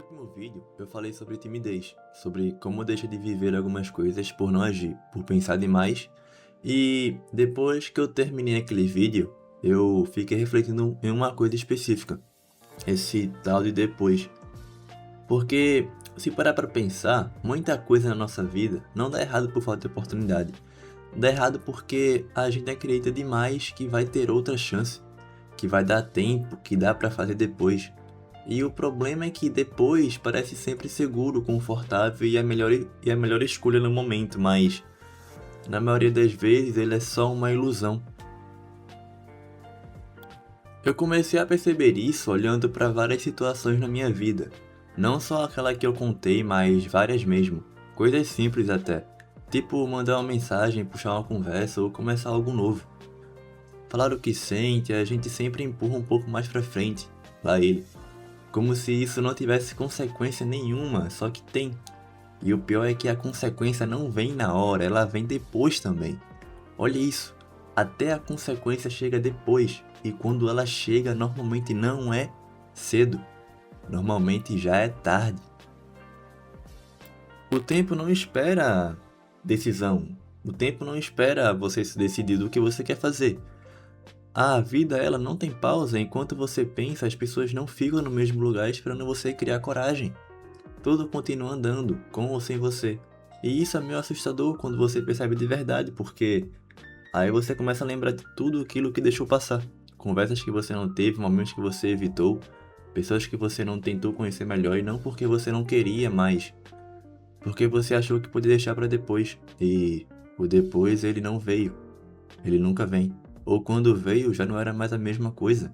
último vídeo, eu falei sobre timidez, sobre como deixa de viver algumas coisas por não agir, por pensar demais. E depois que eu terminei aquele vídeo, eu fiquei refletindo em uma coisa específica, esse tal de depois. Porque, se parar pra pensar, muita coisa na nossa vida não dá errado por falta de oportunidade. Dá errado porque a gente acredita demais que vai ter outra chance, que vai dar tempo, que dá pra fazer depois. E o problema é que depois parece sempre seguro, confortável e a melhor escolha no momento, mas na maioria das vezes ele é só uma ilusão. Eu comecei a perceber isso olhando para várias situações na minha vida, não só aquela que eu contei, mas várias mesmo, coisas simples até, tipo mandar uma mensagem, puxar uma conversa ou começar algo novo. Falar o que sente, a gente sempre empurra um pouco mais pra frente, lá ele. Como se isso não tivesse consequência nenhuma, só que tem. E o pior é que a consequência não vem na hora, ela vem depois também. Olha isso, até a consequência chega depois, e quando ela chega normalmente não é cedo, normalmente já é tarde. O tempo não espera decisão, o tempo não espera você se decidir do que você quer fazer. A vida, ela não tem pausa, enquanto você pensa, as pessoas não ficam no mesmo lugar esperando você criar coragem. Tudo continua andando, com ou sem você. E isso é meio assustador quando você percebe de verdade, porque aí você começa a lembrar de tudo aquilo que deixou passar. Conversas que você não teve, momentos que você evitou, pessoas que você não tentou conhecer melhor e não porque você não queria mais, porque você achou que podia deixar para depois. E o depois ele não veio, ele nunca vem. Ou quando veio já não era mais a mesma coisa.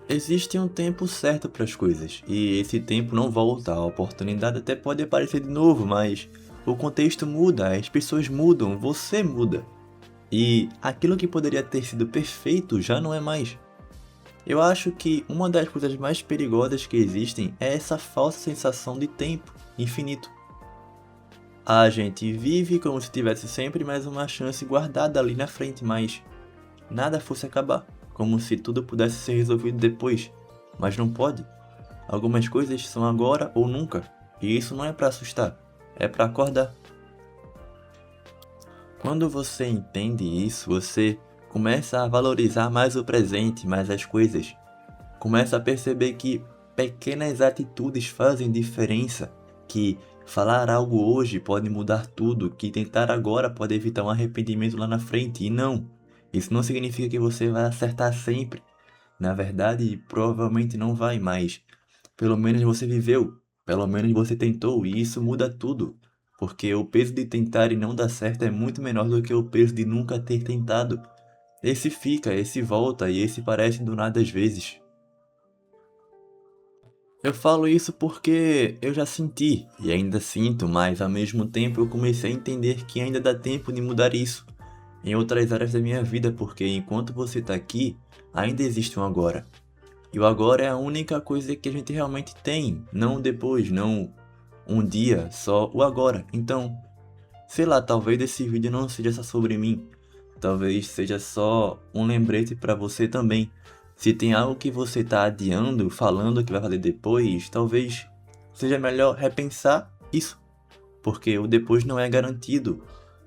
Existe um tempo certo para as coisas, e esse tempo não volta, a oportunidade até pode aparecer de novo, mas o contexto muda, as pessoas mudam, você muda. E aquilo que poderia ter sido perfeito já não é mais. Eu acho que uma das coisas mais perigosas que existem é essa falsa sensação de tempo infinito. A gente vive como se tivesse sempre mais uma chance guardada ali na frente, mas nada fosse acabar, como se tudo pudesse ser resolvido depois, mas não pode. Algumas coisas são agora ou nunca, e isso não é para assustar, é para acordar. Quando você entende isso, você começa a valorizar mais o presente, mais as coisas. Começa a perceber que pequenas atitudes fazem diferença, que falar algo hoje pode mudar tudo, que tentar agora pode evitar um arrependimento lá na frente. E não, isso não significa que você vai acertar sempre. Na verdade, provavelmente não vai, mas pelo menos você viveu, pelo menos você tentou, e isso muda tudo. Porque o peso de tentar e não dar certo é muito menor do que o peso de nunca ter tentado. Esse fica, esse volta e esse parece do nada às vezes. Eu falo isso porque eu já senti e ainda sinto, mas ao mesmo tempo eu comecei a entender que ainda dá tempo de mudar isso em outras áreas da minha vida, porque enquanto você tá aqui, ainda existe um agora. E o agora é a única coisa que a gente realmente tem, não o depois, não um dia, só o agora. Então, sei lá, talvez esse vídeo não seja só sobre mim. Talvez seja só um lembrete para você também. Se tem algo que você está adiando, falando que vai fazer depois, talvez seja melhor repensar isso. Porque o depois não é garantido,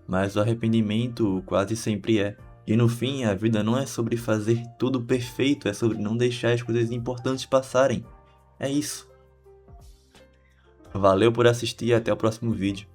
mas o arrependimento quase sempre é. E no fim, a vida não é sobre fazer tudo perfeito, é sobre não deixar as coisas importantes passarem. É isso. Valeu por assistir e até o próximo vídeo.